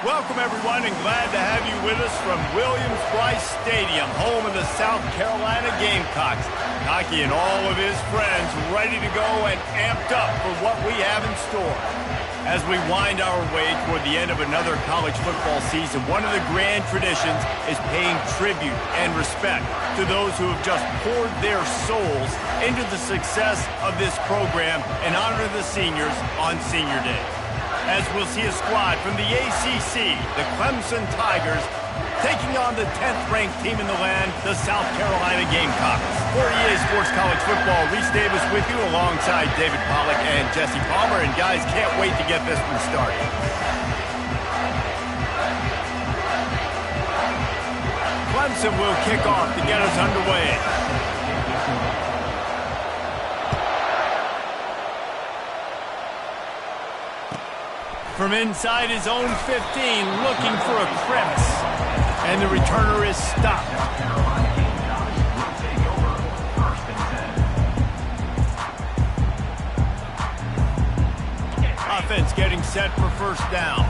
Welcome, everyone, and glad to have you with us from Williams-Brice Stadium, home of the South Carolina Gamecocks. Hockey and all of his friends ready to go and amped up for what we have in store. As we wind our way toward the end of another college football season, one of the grand traditions is paying tribute and respect to those who have just poured their souls into the success of this program and honor the seniors on Senior Day. As we'll see a squad from the ACC, the Clemson Tigers, taking on the 10th-ranked team in the land, the South Carolina Gamecocks. For EA Sports College Football, Reese Davis with you alongside David Pollack and Jesse Palmer. And guys, can't wait to get this one started. Clemson will kick off to get us underway. From inside his own 15, looking for a crevice. And the returner is stopped. Offense getting set for first down.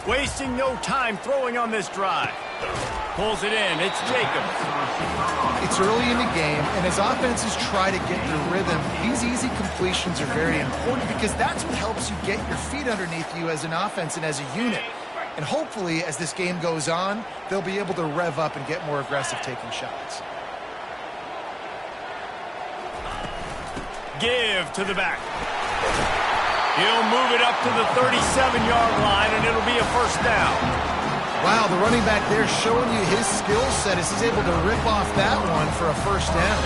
Wasting no time throwing on this drive. Pulls it in. It's Jacobs. It's early in the game, and as offenses try to get their rhythm, these easy completions are very important because that's what helps you get your feet underneath you as an offense and as a unit. And hopefully, as this game goes on, they'll be able to rev up and get more aggressive taking shots. Give to the back. He'll move it up to the 37-yard line, and it'll be a first down. Wow, the running back there showing you his skill set as he's able to rip off that one for a first down.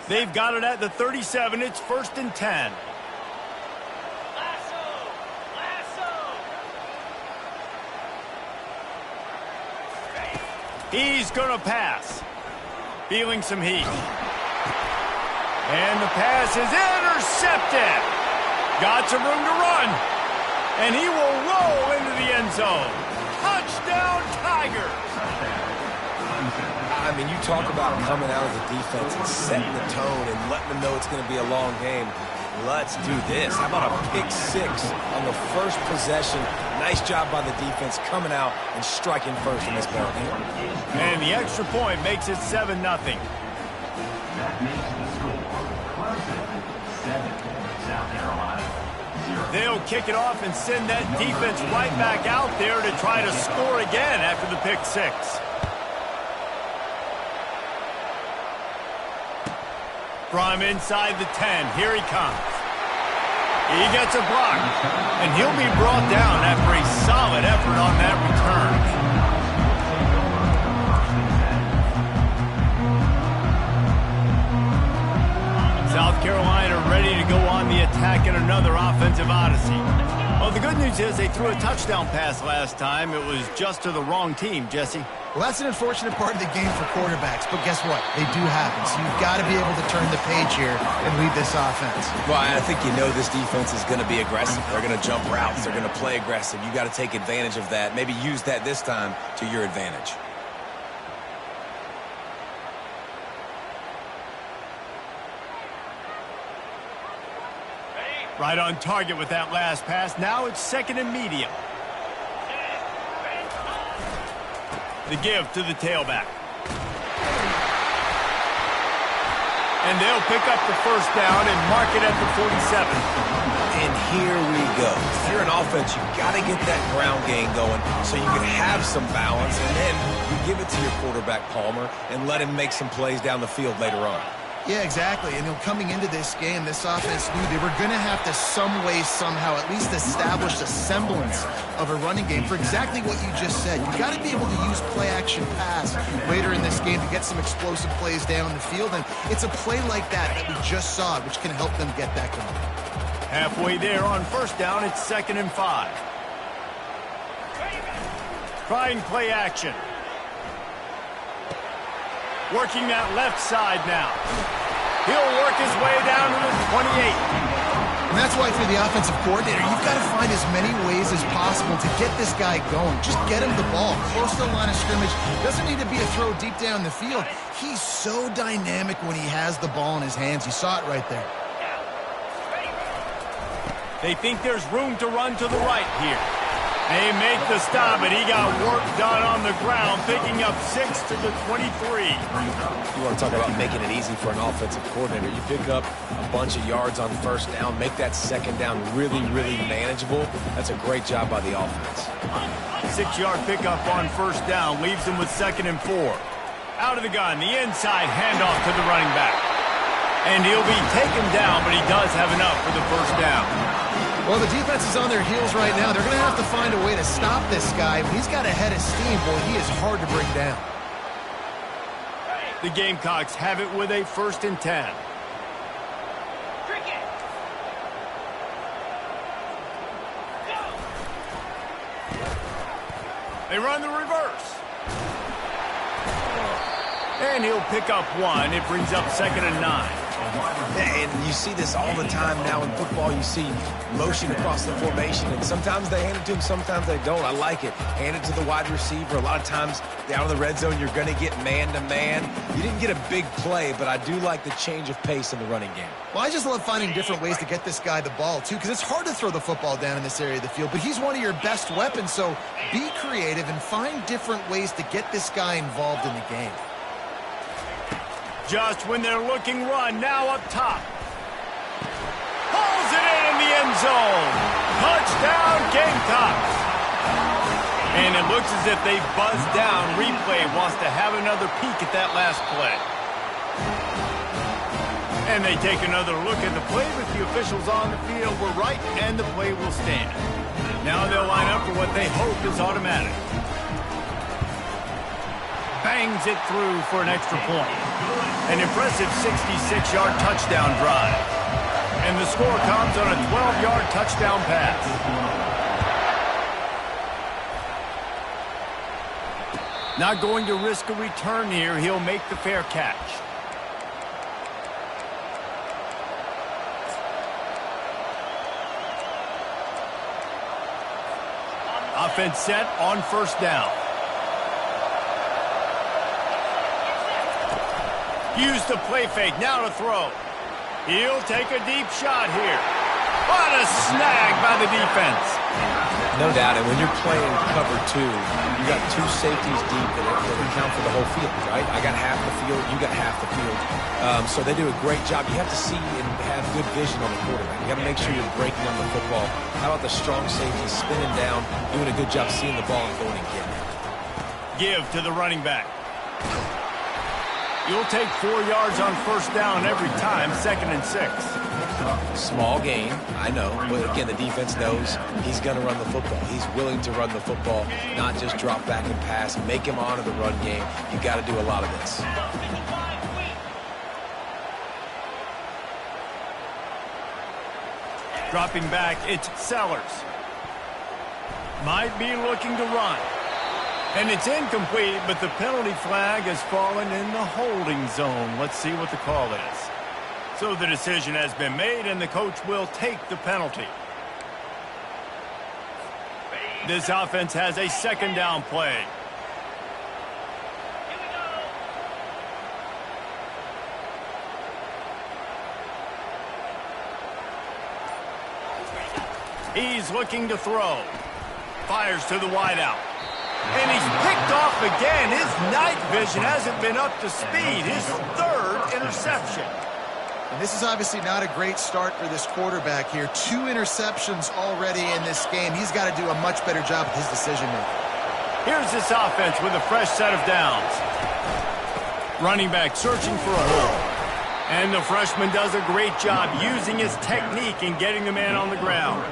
They've got it at the 37. It's 1st and 10. He's going to pass. Feeling some heat. And the pass is intercepted. Got some room to run. And he will roll into the end zone. Touchdown, Tigers. I mean, you talk about coming out of the defense and setting the tone and letting them know it's going to be a long game. Let's do this. How about a pick six on the first possession? Nice job by the defense coming out and striking first in this ball game. And the extra point makes it 7-0. They'll kick it off and send that defense right back out there to try to score again after the pick six. From inside the 10, here he comes. He gets a block, and he'll be brought down after a solid effort on that return. South Carolina ready to go on the attack in another offensive odyssey. Well, the good news is they threw a touchdown pass last time. It was just to the wrong team, Jesse. Well, that's an unfortunate part of the game for quarterbacks, but guess what? They do happen, so you've got to be able to turn the page here and lead this offense. Well, I think you know this defense is going to be aggressive. They're going to jump routes. They're going to play aggressive. You got to take advantage of that. Maybe use that this time to your advantage. Right on target with that last pass. Now it's 2nd and medium. The give to the tailback. And they'll pick up the first down and mark it at the 47. And here we go. If you're an offense, you got to get that ground game going so you can have some balance, and then you give it to your quarterback, Palmer, and let him make some plays down the field later on. Yeah, exactly. And coming into this game, this offense knew they were going to have to some way, somehow, at least establish a semblance of a running game for exactly what you just said. You got to be able to use play-action pass later in this game to get some explosive plays down the field. And it's a play like that we just saw, which can help them get that going. Halfway there on first down, it's 2nd and 5. Trying play action. Working that left side now. He'll work his way down to the 28. And that's why for the offensive coordinator, you've got to find as many ways as possible to get this guy going. Just get him the ball close to the line of scrimmage. Doesn't need to be a throw deep down the field. He's so dynamic when he has the ball in his hands. You saw it right there. They think there's room to run to the right here. They make the stop, and he got work done on the ground, picking up 6 to the 23. You want to talk about making it easy for an offensive coordinator. You pick up a bunch of yards on first down, make that second down really, really manageable. That's a great job by the offense. 6-yard pickup on first down leaves him with 2nd and 4. Out of the gun, the inside handoff to the running back. And he'll be taken down, but he does have enough for the first down. Well, the defense is on their heels right now. They're going to have to find a way to stop this guy. But he's got a head of steam. Boy, he is hard to bring down. The Gamecocks have it with a 1st and 10. They run the reverse. And he'll pick up 1. It brings up 2nd and 9. And you see this all the time now in football. You see motion across the formation, and sometimes they hand it to him, sometimes they don't. I like it. Hand it to the wide receiver. A lot of times down in the red zone, you're going to get man-to-man. You didn't get a big play, but I do like the change of pace in the running game. Well, I just love finding different ways to get this guy the ball, too, because it's hard to throw the football down in this area of the field, but he's one of your best weapons, so be creative and find different ways to get this guy involved in the game. Just when they're looking run, now up top. Pulls it in the end zone. Touchdown, Gamecocks. And it looks as if they buzzed down. Replay wants to have another peek at that last play. And they take another look at the play, but the officials on the field were right, and the play will stand. Now they'll line up for what they hope is automatic. Bangs it through for an extra point. An impressive 66-yard touchdown drive. And the score comes on a 12-yard touchdown pass. Not going to risk a return here. He'll make the fair catch. Offense set on first down. Use the play fake, now to throw. He'll take a deep shot here. What a snag by the defense. No doubt, and when you're playing cover 2, you got 2 safeties deep that account for the whole field, right? I got half the field, you got half the field. So they do a great job. You have to see and have good vision on the quarterback. You got to make sure you're breaking on the football. How about the strong safety spinning down, doing a good job seeing the ball and going and getting it. Give to the running back. You'll take 4 yards on first down every time, 2nd and 6. Small gain, I know. But again, the defense knows he's going to run the football. He's willing to run the football, not just drop back and pass. Make him honor the run game. You got to do a lot of this. Dropping back, it's Sellers. Might be looking to run. And it's incomplete, but the penalty flag has fallen in the holding zone. Let's see what the call is. So the decision has been made, and the coach will take the penalty. This offense has a 2nd down play. He's looking to throw. Fires to the wideout. And he's picked off again. His night vision hasn't been up to speed. His 3rd interception. And this is obviously not a great start for this quarterback here. 2 interceptions already in this game. He's got to do a much better job with his decision-making. Here's this offense with a fresh set of downs. Running back searching for a hole. And the freshman does a great job using his technique and getting the man on the ground.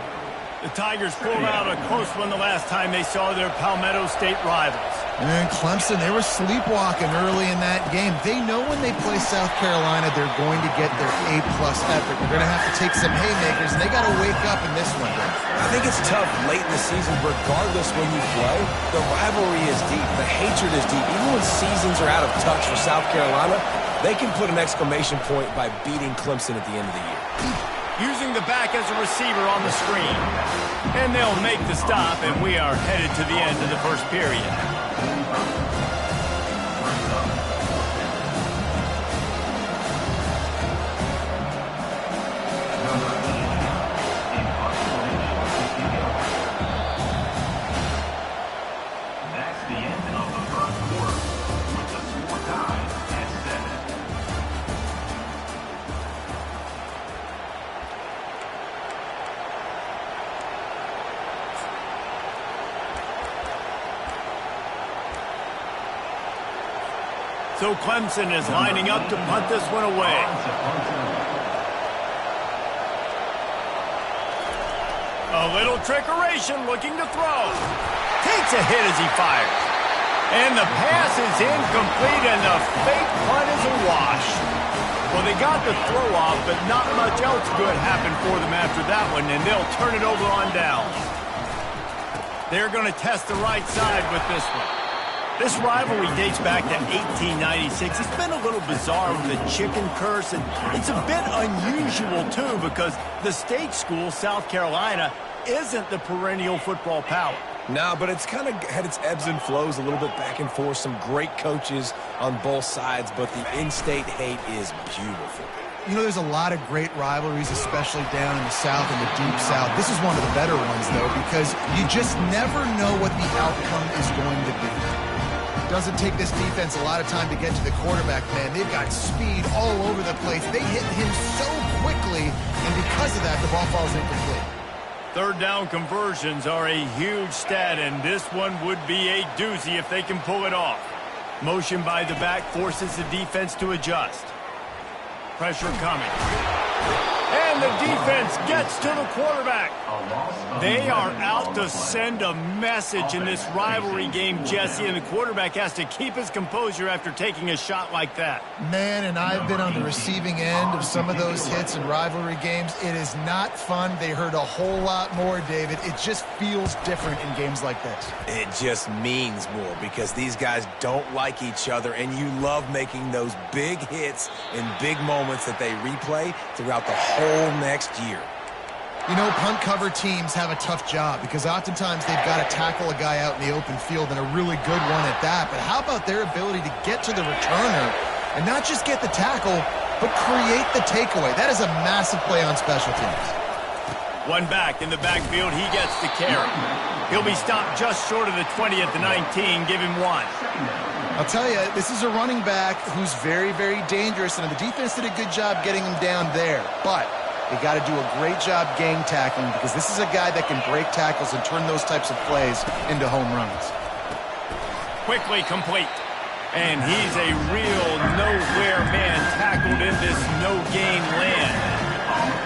The Tigers pulled out a close one the last time they saw their Palmetto State rivals. And Clemson, they were sleepwalking early in that game. They know when they play South Carolina, they're going to get their A-plus effort. They're going to have to take some haymakers, and they got to wake up in this one. I think it's tough late in the season, regardless when you play. The rivalry is deep. The hatred is deep. Even when seasons are out of touch for South Carolina, they can put an exclamation point by beating Clemson at the end of the year. using the back as a receiver on the screen. And they'll make the stop, and we are headed to the end of the first period. So Clemson is lining up to punt this one away. A little trickeration, looking to throw. Takes a hit as he fires. And the pass is incomplete, and the fake punt is a wash. Well, they got the throw off, but not much else good happened for them after that one, and they'll turn it over on downs. They're going to test the right side with this one. This rivalry dates back to 1896. It's been a little bizarre with the chicken curse, and it's a bit unusual, too, because the state school, South Carolina, isn't the perennial football power. No, but it's kind of had its ebbs and flows a little bit back and forth. Some great coaches on both sides, but the in-state hate is beautiful. You know, there's a lot of great rivalries, especially down in the South and the Deep South. This is one of the better ones, though, because you just never know what the outcome is going to be. Doesn't take this defense a lot of time to get to the quarterback, man. They've got speed all over the place. They hit him so quickly, and because of that, the ball falls incomplete. Third down conversions are a huge stat, and this one would be a doozy if they can pull it off. Motion by the back forces the defense to adjust. Pressure coming. And the defense gets to the quarterback. They are out to send a message in this rivalry game, Jesse, and the quarterback has to keep his composure after taking a shot like that. Man, and I've been on the receiving end of some of those hits in rivalry games. It is not fun. They hurt a whole lot more, David. It just feels different in games like this. It just means more because these guys don't like each other, and you love making those big hits in big moments that they replay throughout the whole next year. You know, punt cover teams have a tough job because oftentimes they've got to tackle a guy out in the open field, and a really good one at that. But how about their ability to get to the returner and not just get the tackle, but create the takeaway? That is a massive play on special teams. One back in the backfield, he gets the carry. He'll be stopped just short of the 20 at the 19, give him one. I'll tell you, this is a running back who's very, very dangerous, and the defense did a good job getting him down there. But they got to do a great job gang tackling because this is a guy that can break tackles and turn those types of plays into home runs. Quickly complete. And he's a real nowhere man tackled in this no-gain land.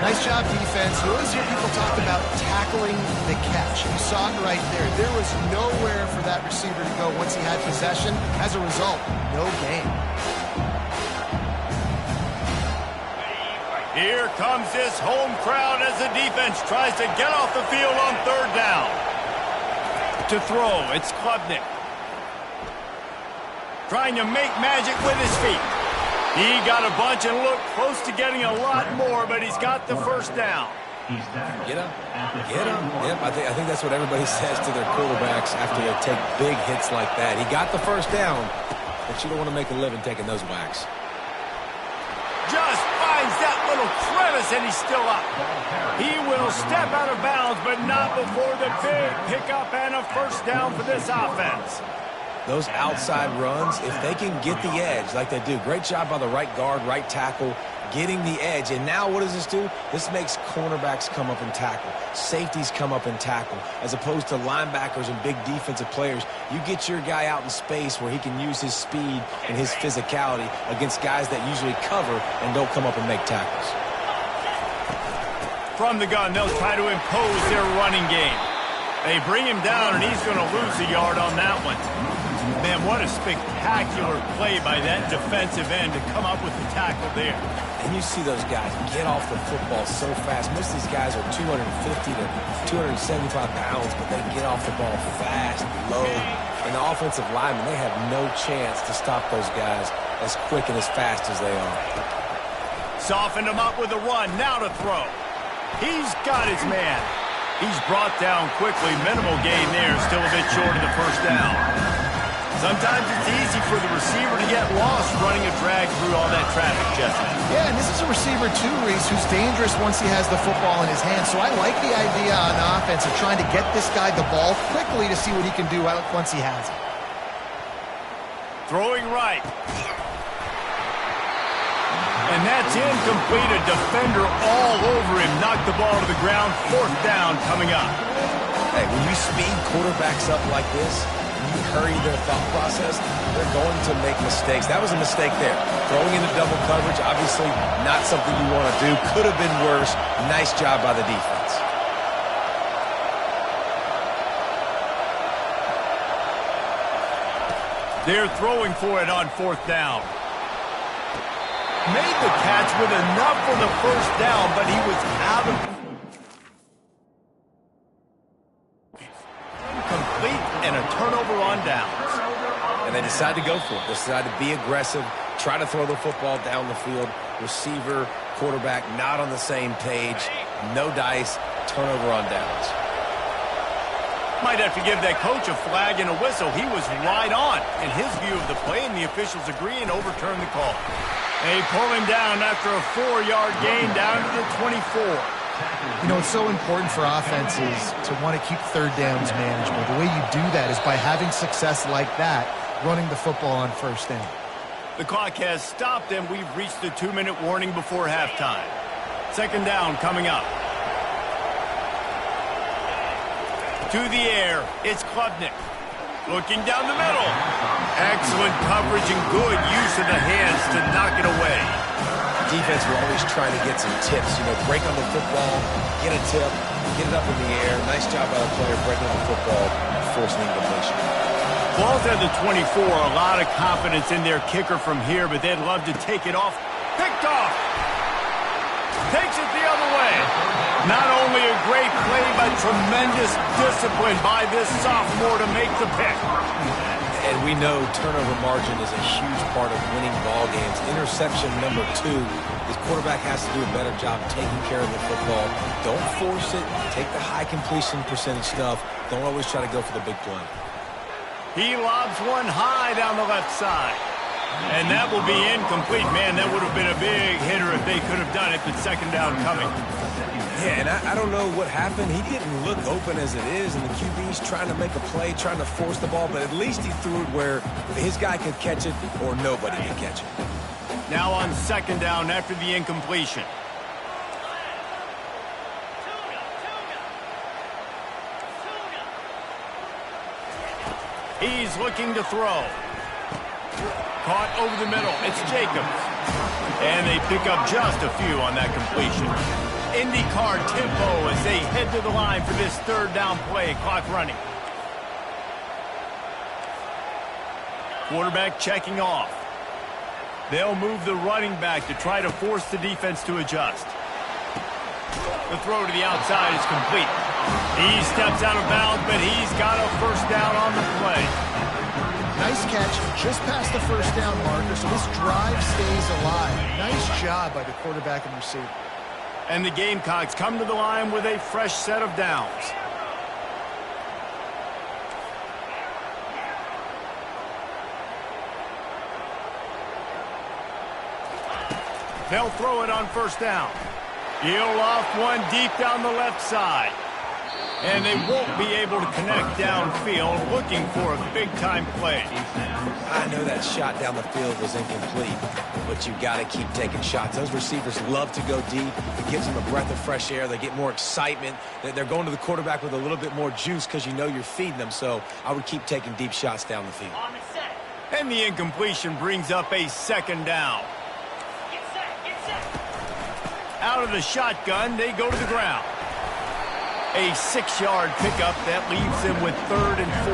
Nice job, defense. You always hear people talk about tackling the catch. You saw it right there. There was nowhere for that receiver to go once he had possession. As a result, no gain. Here comes this home crowd as the defense tries to get off the field on third down. To throw, it's Klubnik. Trying to make magic with his feet. He got a bunch and looked close to getting a lot more, but he's got the first down. Get him. Get him. Yep, I think that's what everybody says to their quarterbacks after they take big hits like that. He got the first down, but you don't want to make a living taking those whacks. Just finds that little crevice, and he's still up. He will step out of bounds, but not before the big pickup and a first down for this offense. Those outside runs, if they can get the edge like they do, great job by the right guard, right tackle, getting the edge. And now what does this do? This makes cornerbacks come up and tackle. Safeties come up and tackle. As opposed to linebackers and big defensive players, you get your guy out in space where he can use his speed and his physicality against guys that usually cover and don't come up and make tackles. From the gun, they'll try to impose their running game. They bring him down, and he's going to lose a yard on that one. Man, what a spectacular play by that defensive end to come up with the tackle there. And you see those guys get off the football so fast. Most of these guys are 250 to 275 pounds, but they get off the ball fast, low. And the offensive linemen, they have no chance to stop those guys as quick and as fast as they are. Softened him up with a run, now to throw. He's got his man. He's brought down quickly. Minimal gain there. Still a bit short of the first down. Sometimes it's easy for the receiver to get lost running a drag through all that traffic, Jesse. Yeah, and this is a receiver too, Reese, who's dangerous once he has the football in his hands. So I like the idea on offense of trying to get this guy the ball quickly to see what he can do once he has it. Throwing right. And that's incomplete. A defender all over him. Knocked the ball to the ground. Fourth down coming up. Hey, when you speed quarterbacks up like this, you hurry their thought process, they're going to make mistakes. That was a mistake there. Throwing into double coverage, obviously not something you want to do. Could have been worse. Nice job by the defense. They're throwing for it on fourth down. Made the catch with enough for the first down, but he was out of complete and a turnover on downs. And they decide to go for it. They decide to be aggressive, try to throw the football down the field. Receiver, quarterback, not on the same page. No dice, turnover on downs. Might have to give that coach a flag and a whistle. He was right on in his view of the play, and the officials agree and overturn the call. They pull him down after a 4-yard gain down to the 24. You know, it's so important for offenses to want to keep third downs manageable. The way you do that is by having success like that, running the football on first down. The clock has stopped, and we've reached the 2-minute warning before halftime. Second down coming up. To the air, it's Klubnik. Looking down the middle. Excellent coverage and good use of the hands to knock it away. Defense will always try to get some tips. You know, break on the football, get a tip, get it up in the air. Nice job by the player breaking on the football and forcing the incompletion. Ball's at the 24. A lot of confidence in their kicker from here, but they'd love to take it off. Picked off. Takes it the other way. Not only a great play, but tremendous discipline by this sophomore to make the pick. And we know turnover margin is a huge part of winning ball games. Interception number 2. This quarterback has to do a better job taking care of the football. Don't force it. Take the high completion percentage stuff. Don't always try to go for the big play. He lobs one high down the left side. And that will be incomplete. Man, that would have been a big hitter if they could have done it, but second down coming. Yeah, and I don't know what happened. He didn't look open as it is, and the QB's trying to make a play, trying to force the ball, but at least he threw it where his guy could catch it or nobody could catch it. Now on second down after the incompletion. He's looking to throw. Caught over the middle. It's Jacobs. And they pick up just a few on that completion. IndyCar tempo as they head to the line for this third down play. Clock running. Quarterback checking off. They'll move the running back to try to force the defense to adjust. The throw to the outside is complete. He steps out of bounds, but he's got a first down on the play. Nice catch just past the first down marker, so this drive stays alive. Nice job by the quarterback and receiver. And the Gamecocks come to the line with a fresh set of downs. They'll throw it on first down. He'll off one deep down the left side. And they won't be able to connect downfield, looking for a big-time play. I know that shot down the field was incomplete, but you've got to keep taking shots. Those receivers love to go deep. It gives them a breath of fresh air. They get more excitement. They're going to the quarterback with a little bit more juice because you know you're feeding them. So I would keep taking deep shots down the field. And the incompletion brings up a second down. Out of the shotgun, they go to the ground. A 6-yard pickup that leaves them with 3rd and 4.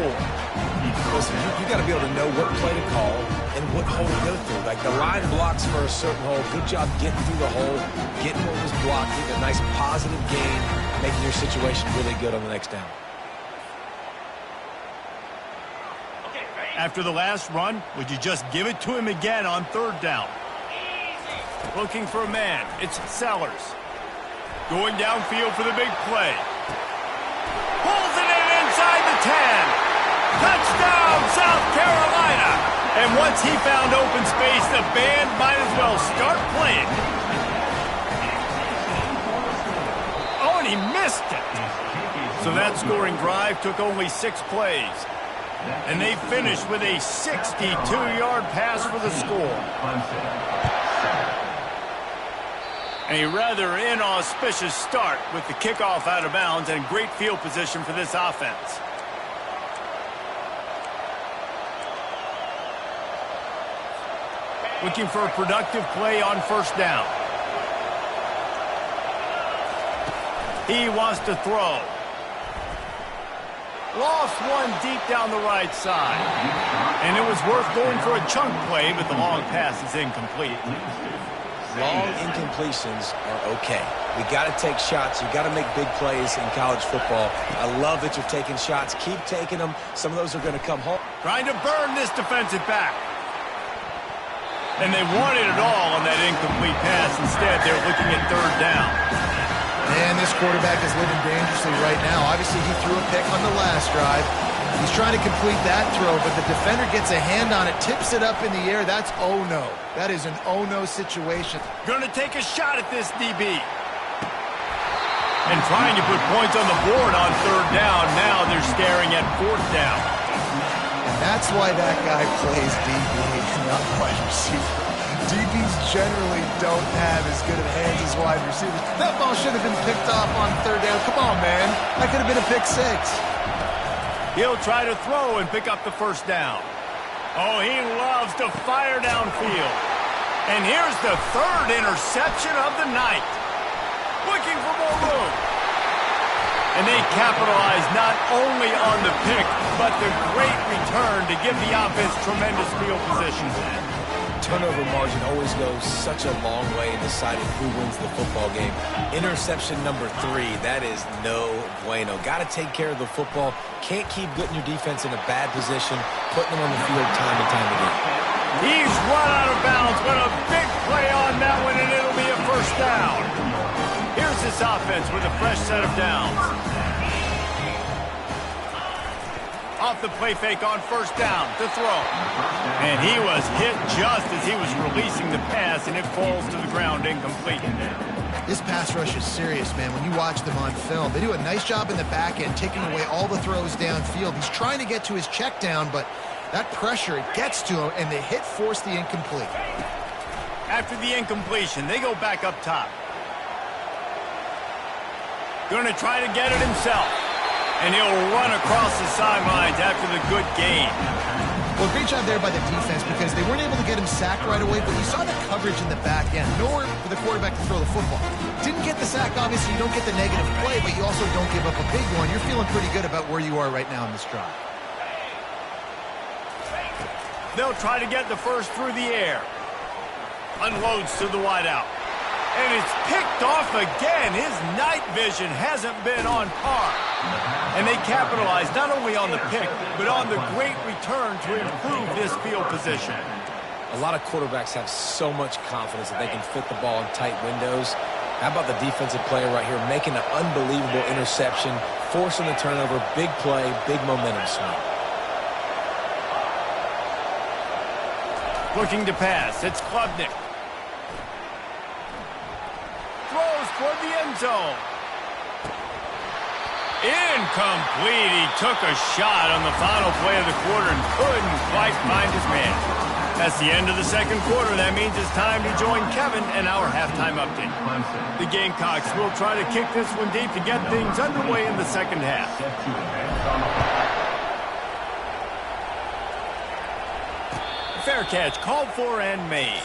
Listen, you got to be able to know what play to call and what hole to go through. Like the line blocks for a certain hole. Good job getting through the hole, getting what was blocked, getting a nice positive gain, making your situation really good on the next down. After the last run, would you just give it to him again on 3rd down? Looking for a man. It's Sellers. Going downfield for the big play. Pulls it in inside the 10. Touchdown, South Carolina. And once he found open space, the band might as well start playing. Oh, and he missed it. So that scoring drive took only 6 plays. And they finished with a 62-yard pass for the score. A rather inauspicious start with the kickoff out of bounds and great field position for this offense. Looking for a productive play on first down. He wants to throw. Lost one deep down the right side. And it was worth going for a chunk play, but the long pass is incomplete. Long incompletions are okay. We got to take shots. You got to make big plays in college football. I love that you're taking shots. Keep taking them. Some of those are going to come home. Trying to burn this defensive back. And they wanted it all on that incomplete pass. Instead, they're looking at third down. And this quarterback is living dangerously right now. Obviously, he threw a pick on the last drive. He's trying to complete that throw, but the defender gets a hand on it, tips it up in the air. That's oh-no. That is an oh-no situation. Going to take a shot at this DB. And trying to put points on the board on third down. Now they're staring at fourth down. And that's why that guy plays DB and not wide receiver. DBs generally don't have as good of hands as wide receivers. That ball should have been picked off on third down. Come on, man. That could have been a pick 6. He'll try to throw and pick up the first down. Oh, he loves to fire downfield. And here's the third interception of the night. Looking for more room. And they capitalize not only on the pick, but the great return to give the offense tremendous field position. Turnover margin always goes such a long way in deciding who wins the football game. Interception number 3, that is no bueno. Got to take care of the football. Can't keep getting your defense in a bad position, putting them on the field time and time again. He's run out of bounds, but a big play on that one, and it'll be a first down. Here's this offense with a fresh set of downs. Off the play fake on first down to throw. And he was hit just as he was releasing the pass, and it falls to the ground incomplete. This pass rush is serious, man. When you watch them on film, they do a nice job in the back end, taking away all the throws downfield. He's trying to get to his check down, but that pressure, it gets to him, and the hit forced the incomplete. After the incompletion, they go back up top. Going to try to get it himself. And he'll run across the sidelines after the good gain. Well, great job there by the defense because they weren't able to get him sacked right away, but you saw the coverage in the back end. Nowhere for the quarterback to throw the football. Didn't get the sack, obviously. You don't get the negative play, but you also don't give up a big one. You're feeling pretty good about where you are right now in this drive. They'll try to get the first through the air. Unloads to the wideout. And it's picked off again. His night vision hasn't been on par. And they capitalize not only on the pick, but on the great return to improve this field position. A lot of quarterbacks have so much confidence that they can fit the ball in tight windows. How about the defensive player right here making an unbelievable interception, forcing the turnover, big play, big momentum swing. Looking to pass, it's Klubnik. Throws toward the end zone. Incomplete. He took a shot on the final play of the quarter and couldn't quite find his man. That's the end of the second quarter. That means it's time to join Kevin and our halftime update. The Gamecocks will try to kick this one deep to get things underway in the second half. Fair catch called for and made.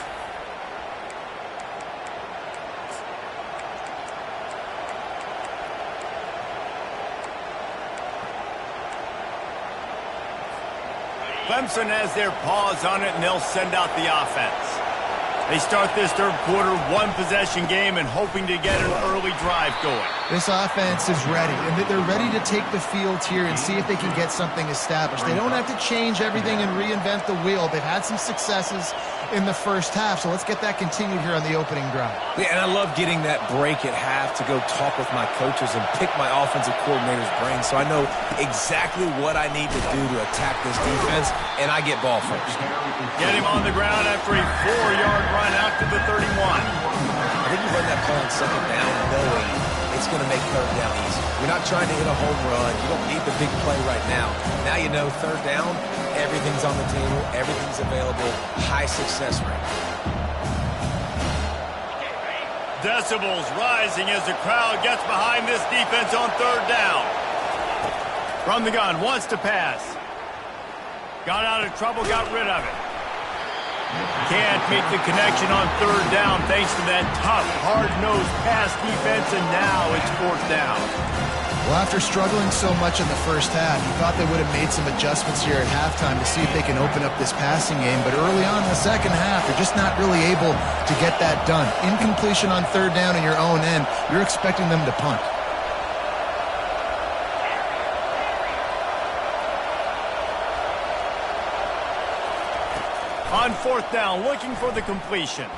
Clemson has their paws on it, and they'll send out the offense. They start this third quarter one-possession game and hoping to get an early drive going. This offense is ready, and they're ready to take the field here and see if they can get something established. They don't have to change everything and reinvent the wheel. They've had some successes in the first half, so let's get that continued here on the opening drive. Yeah, and I love getting that break at half to go talk with my coaches and pick my offensive coordinator's brain so I know exactly what I need to do to attack this defense, and I get ball first. Get him on the ground after a 4-yard run out to the 31. I think you run that play on second down knowing it's going to make third down easy. You're not trying to hit a home run. You don't need the big play right now. Now you know third down, everything's on the table, everything's available, high success rate. Decibels rising as the crowd gets behind this defense on third down. From the gun, wants to pass. Got out of trouble, got rid of it. Can't make the connection on third down thanks to that tough, hard-nosed pass defense, and now it's fourth down. Well, after struggling so much in the first half, you thought they would have made some adjustments here at halftime to see if they can open up this passing game. But early on in the second half, they're just not really able to get that done. Incompletion on third down in your own end, you're expecting them to punt. On fourth down, looking for the completion.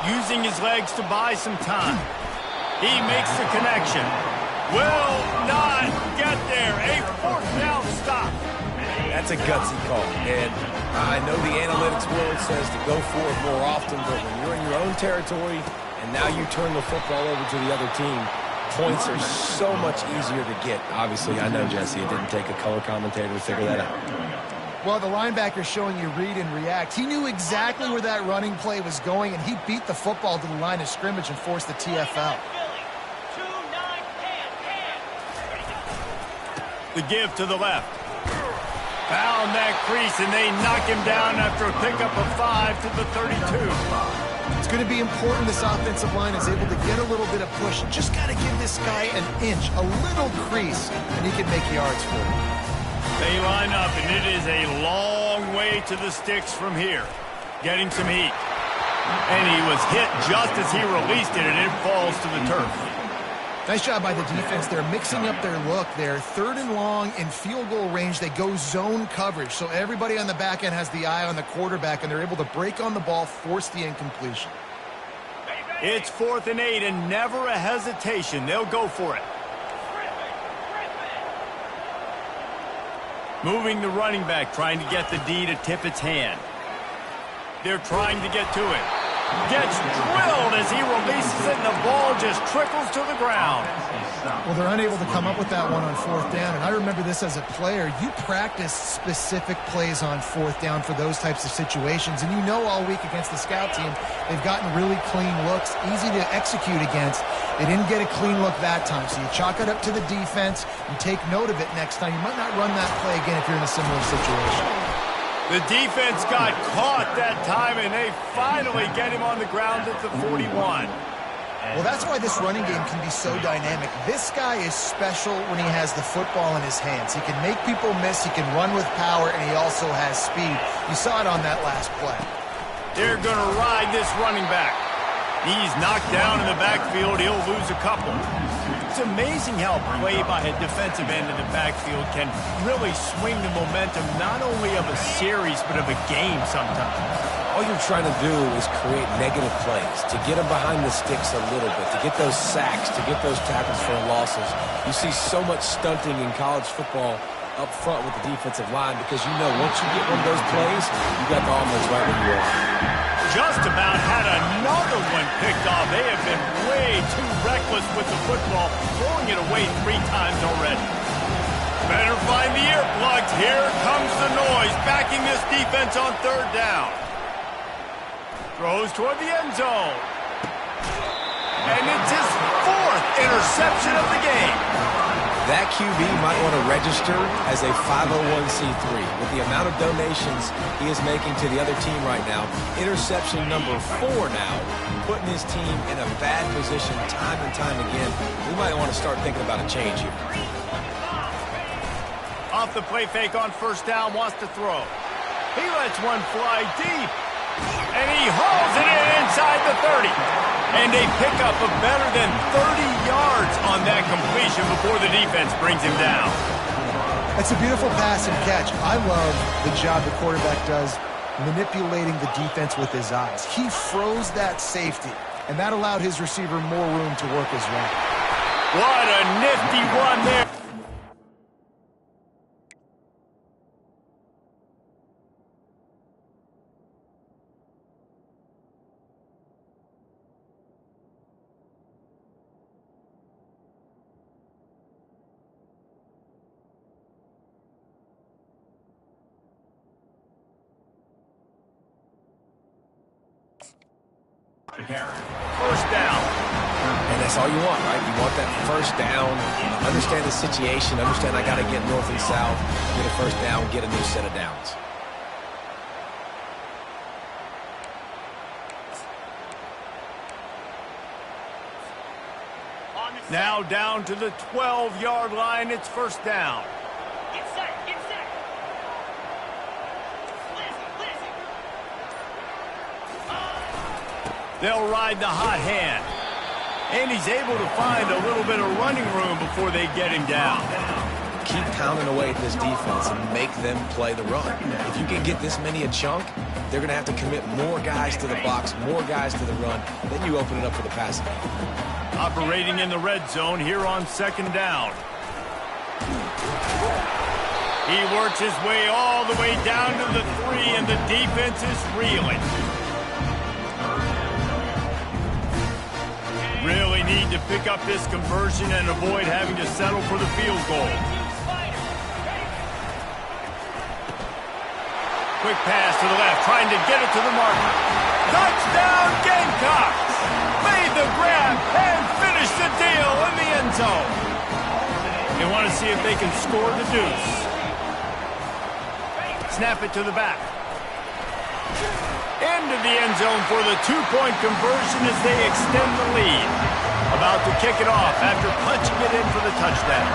Using his legs to buy some time. He makes the connection. Will not get there. A fourth down stop. That's a gutsy call. And I know the analytics world says to go for it more often, but when you're in your own territory and now you turn the football over to the other team, points are so much easier to get. Obviously, I know, Jesse, it didn't take a color commentator to figure that out. Well, the linebacker's showing you read and react. He knew exactly where that running play was going, and he beat the football to the line of scrimmage and forced the TFL. The give to the left. Found that crease, and they knock him down after a pickup of 5 to the 32. It's going to be important this offensive line is able to get a little bit of push. Just got to give this guy an inch, a little crease, and he can make yards for it. They line up, and it is a long way to the sticks from here. Getting some heat. And he was hit just as he released it, and it falls to the turf. Nice job by the defense. They're mixing up their look there. Third and long in field goal range. They go zone coverage. So everybody on the back end has the eye on the quarterback, and they're able to break on the ball, force the incompletion. It's 4th and 8, and never a hesitation. They'll go for it. Moving the running back, trying to get the D to tip its hand. They're trying to get to it. Gets drilled as he releases it, and the ball just trickles to the ground. Well, they're unable to come up with that one on fourth down, and I remember this as a player. You practice specific plays on fourth down for those types of situations, and you know all week against the scout team, they've gotten really clean looks, easy to execute against. They didn't get a clean look that time, so you chalk it up to the defense. You take note of it next time. You might not run that play again if you're in a similar situation. The defense got caught that time, and they finally get him on the ground at the 41. Well, that's why this running game can be so dynamic. This guy is special when he has the football in his hands. He can make people miss, he can run with power, and he also has speed. You saw it on that last play. They're going to ride this running back. He's knocked down in the backfield. He'll lose a couple. It's amazing how play by a defensive end in the backfield can really swing the momentum not only of a series but of a game sometimes. All you're trying to do is create negative plays, to get them behind the sticks a little bit, to get those sacks, to get those tackles for losses. You see so much stunting in college football up front with the defensive line because you know once you get one of those plays, you got the offense right where you are. Just about had another one picked off. They have been way too reckless with the football, throwing it away 3 times already. Better find the earplugs. Here comes the noise, backing this defense on third down. Throws toward the end zone. And it's his 4th interception of the game. That QB might want to register as a 501c3. With the amount of donations he is making to the other team right now, interception number 4 now, putting his team in a bad position time and time again. We might want to start thinking about a change here. Off the play fake on first down, wants to throw. He lets one fly deep. And he hauls it in inside the 30. And they pick up a better than 30 yards on that completion before the defense brings him down. That's a beautiful pass and catch. I love the job the quarterback does manipulating the defense with his eyes. He froze that safety, and that allowed his receiver more room to work his way. What a nifty one there. First down. And that's all you want, right? You want that first down. Understand the situation. Understand I got to get north and south. Get a first down. Get a new set of downs. Now down to the 12-yard line. It's first down. Get set, get set. They'll ride the hot hand. And he's able to find a little bit of running room before they get him down. Keep pounding away at this defense and make them play the run. If you can get this many a chunk, they're going to have to commit more guys to the box, more guys to the run. Then you open it up for the passing game. Operating in the red zone here on second down. He works his way all the way down to the 3, and the defense is reeling. Really need to pick up this conversion and avoid having to settle for the field goal. Quick pass to the left, trying to get it to the marker. Touchdown, Gamecocks! Made the grab and finished the deal in the end zone. They want to see if they can score the deuce. Snap it to the back. Into the end zone for the 2-point conversion as they extend the lead. About to kick it off after punching it in for the touchdown.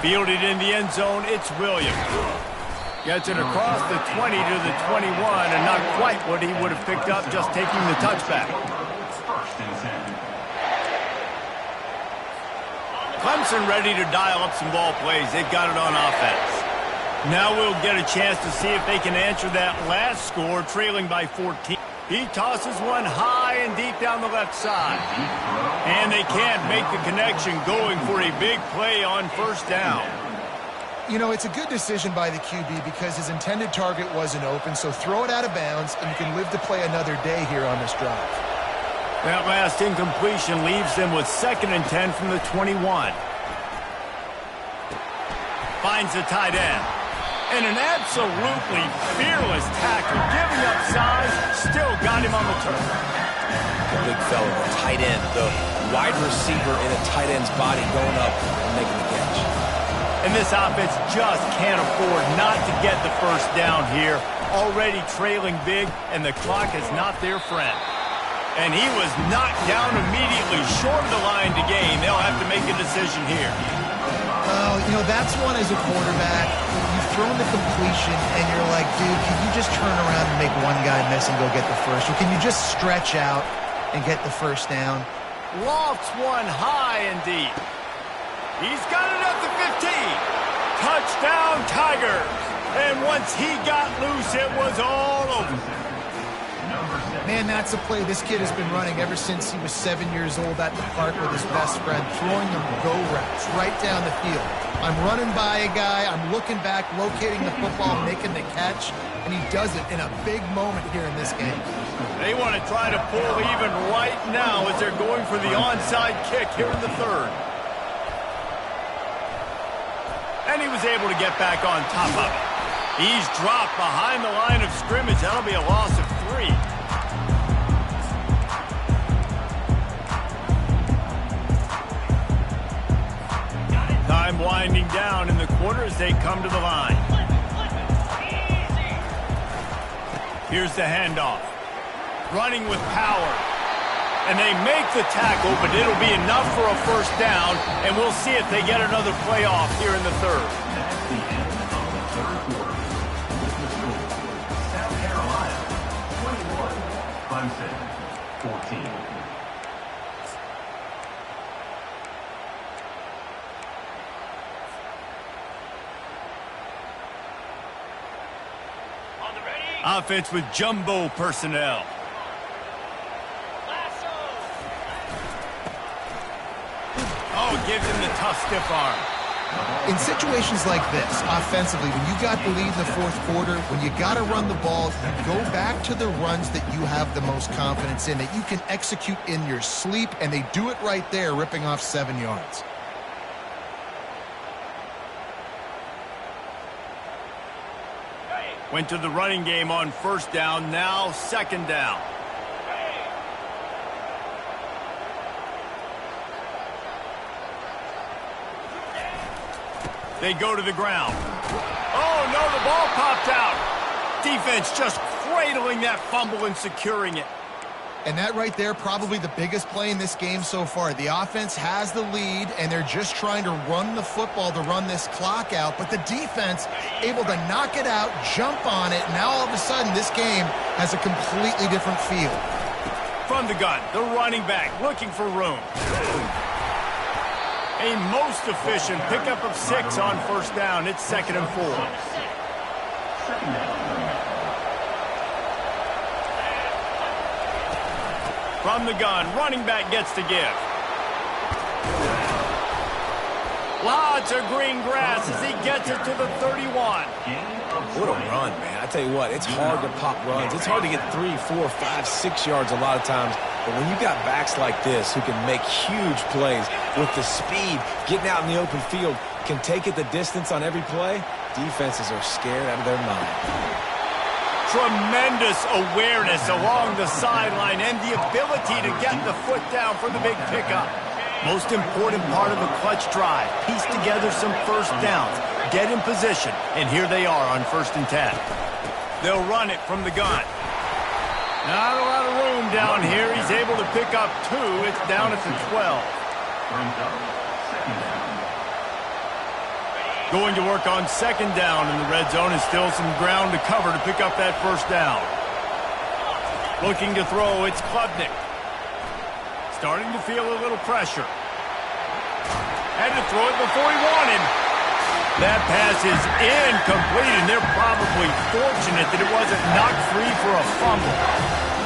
Fielded in the end zone, it's Williams. Gets it across the 20 to the 21, and not quite what he would have picked up just taking the touchback. Clemson ready to dial up some ball plays. They've got it on offense. Now we'll get a chance to see if they can answer that last score, trailing by 14. He tosses one high and deep down the left side. And they can't make the connection, going for a big play on first down. You know, it's a good decision by the QB because his intended target wasn't open, so throw it out of bounds, and you can live to play another day here on this drive. That last incompletion leaves them with 2nd and 10 from the 21. Finds the tight end. And an absolutely fearless tackle, giving up size, still got him on the turf. The big fella, the tight end, the wide receiver in a tight end's body going up and making the catch. And this offense just can't afford not to get the first down here. Already trailing big, and the clock is not their friend. And he was knocked down immediately short of the line to gain. They'll have to make a decision here. Oh, you know, that's one as a quarterback. You've thrown the completion, and you're like, dude, can you just turn around and make one guy miss and go get the first? Or can you just stretch out and get the first down? Lofts one high and deep. He's got it at the 15. Touchdown, Tigers. And once he got loose, it was all over. Man, that's a play this kid has been running ever since he was 7 years old at the park with his best friend, throwing them go routes right down the field. I'm running by a guy, I'm looking back, locating the football, making the catch, and he does it in a big moment here in this game. They want to try to pull even right now as they're going for the onside kick here in the 3rd. And he was able to get back on top of it. He's dropped behind the line of scrimmage. That'll be a loss of 3. Time winding down in the quarter as they come to the line. Here's the handoff. Running with power. And they make the tackle, but it'll be enough for a first down, and we'll see if they get another play off here in the 3rd. Clemson, 14. On the ready. Offense with jumbo personnel. Lasso. Oh, gives him the tough stiff arm. In situations like this, offensively, when you got the lead in the fourth quarter, when you got to run the ball, you go back to the runs that you have the most confidence in, that you can execute in your sleep, and they do it right there, ripping off 7 yards. Went to the running game on first down, now second down. They go to the ground. Oh, no, the ball popped out. Defense just cradling that fumble and securing it. And that right there, probably the biggest play in this game so far. The offense has the lead, and they're just trying to run the football to run this clock out. But the defense able to knock it out, jump on it. Now all of a sudden, this game has a completely different feel. From the gun, the running back looking for room. A most efficient pickup of 6 on first down. It's 2nd and 4. Second down. From the gun, running back gets to give. Lots of green grass as he gets it to the 31. What a run, man. I tell you what, it's hard to pop runs. It's hard to get 3, 4, 5, 6 yards a lot of times. But when you got backs like this who can make huge plays with the speed, getting out in the open field, can take it the distance on every play, defenses are scared out of their mind. Tremendous awareness along the sideline and the ability to get the foot down for the big pickup. Most important part of a clutch drive. Piece together some first downs, get in position, and here they are on 1st and 10. They'll run it from the gun. Not a lot of room down here. He's able to pick up 2. It's down at the 12. Brings up second down. Going to work on 2nd down in the red zone, and still some ground to cover to pick up that first down. Looking to throw, it's Klubnik. Starting to feel a little pressure. Had to throw it before he wanted. That pass is incomplete, and they're probably fortunate that it wasn't knocked free for a fumble.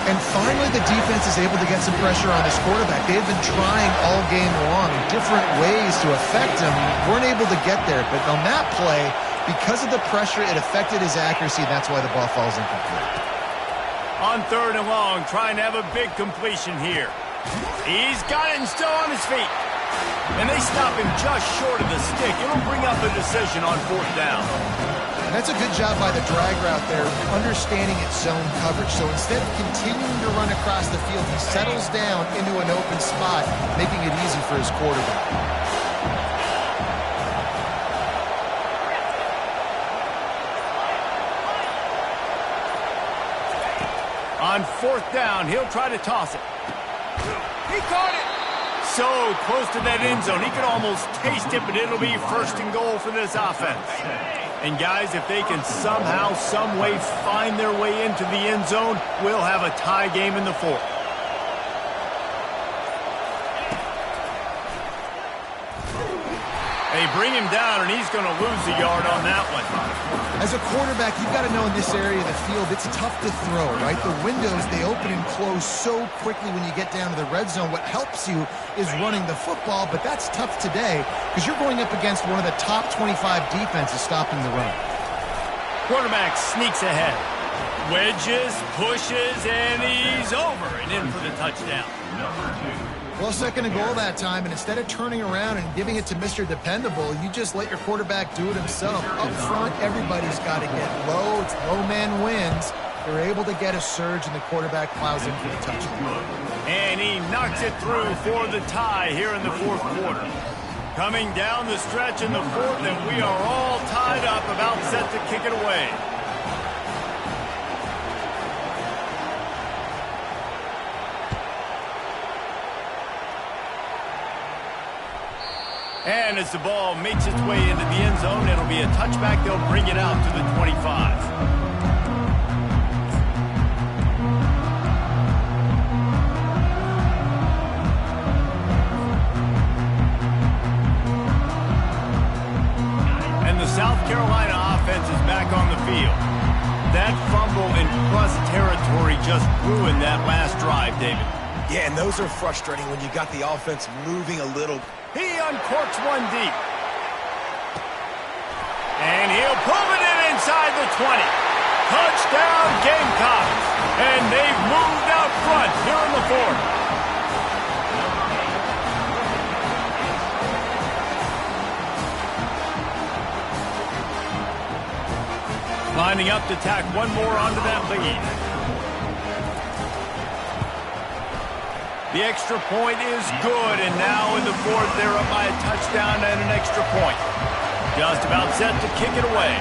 And finally, the defense is able to get some pressure on this quarterback. They've been trying all game long in different ways to affect him. Weren't able to get there, but on that play, because of the pressure, it affected his accuracy. That's why the ball falls incomplete. On 3rd and long, trying to have a big completion here. He's got it and still on his feet. And they stop him just short of the stick. It'll bring up a decision on 4th down. And that's a good job by the drag route there, understanding its zone coverage. So instead of continuing to run across the field, he settles down into an open spot, making it easy for his quarterback. On 4th down, he'll try to toss it. He caught it. So close to that end zone, he could almost taste it, but it'll be 1st and goal for this offense. And guys, if they can somehow, some way find their way into the end zone, we'll have a tie game in the 4th. They bring him down, and he's going to lose a yard on that one. As a quarterback, you've got to know in this area of the field, it's tough to throw, right? The windows, they open and close so quickly when you get down to the red zone. What helps you is running the football, but that's tough today because you're going up against one of the top 25 defenses stopping the run. Quarterback sneaks ahead. Wedges, pushes, and he's over and in for the touchdown. Number 2. Well, 2nd and goal that time, and instead of turning around and giving it to Mr. Dependable, you just let your quarterback do it himself. Up front, everybody's got to get low. It's low man wins. They're able to get a surge, and the quarterback plows in for the touchdown. And he knocks it through for the tie here in the 4th quarter. Coming down the stretch in the 4th, and we are all tied up, about set to kick it away. And as the ball makes its way into the end zone, it'll be a touchback. They'll bring it out to the 25. Carolina offense is back on the field. That fumble in plus territory just ruined that last drive, David. Yeah, and those are frustrating when you got the offense moving a little. He uncorks one deep. And he'll pull it in inside the 20. Touchdown Gamecocks. And they've moved out front here in the fourth. Lining up to tack one more onto that lead. The extra point is good, and now in the fourth, they're up by a touchdown and an extra point. Just about set to kick it away.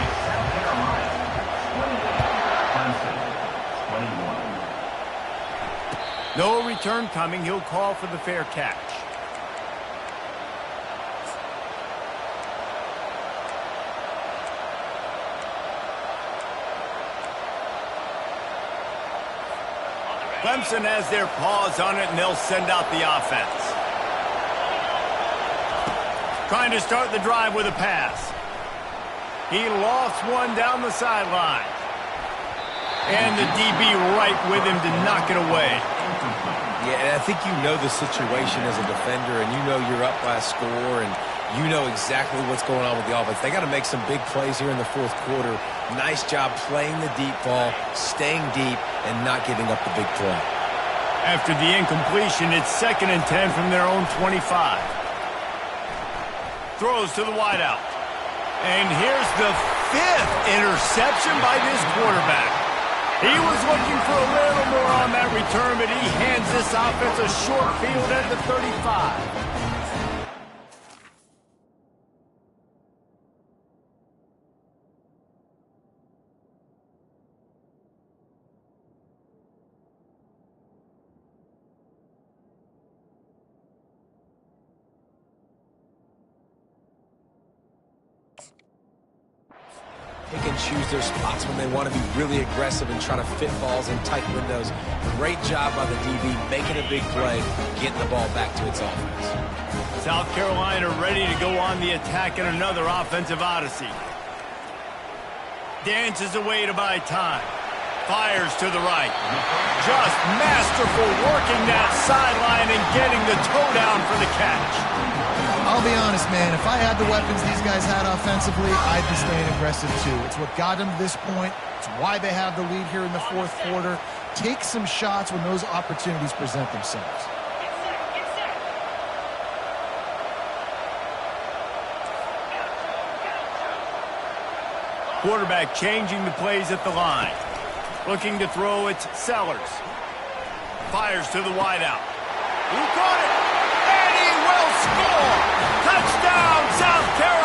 No return coming. He'll call for the fair catch. Clemson has their paws on it, and they'll send out the offense. Trying to start the drive with a pass. He lofts one down the sideline. And the DB right with him to knock it away. Yeah, and I think you know the situation as a defender, and you know you're up by a score, and you know exactly what's going on with the offense. They got to make some big plays here in the fourth quarter. Nice job playing the deep ball, staying deep, and not giving up the big play. After the incompletion, it's 2nd and 10 from their own 25. Throws to the wideout. And here's the 5th interception by this quarterback. He was looking for a little more on that return, but he hands this offense a short field at the 35. They can choose their spots when they want to be really aggressive and try to fit balls in tight windows. Great job by the DB making a big play, getting the ball back to its offense. South Carolina ready to go on the attack in another offensive odyssey. Dances away to buy time. Fires to the right. Just masterful working that sideline and getting the toe down for the catch. I'll be honest, man. If I had the weapons these guys had offensively, I'd be staying aggressive too. It's what got them to this point. It's why they have the lead here in the fourth quarter. Take some shots when those opportunities present themselves. Quarterback changing the plays at the line. Looking to throw, it's Sellers. Fires to the wideout. He caught it, and he will score! Touchdown, South Carolina!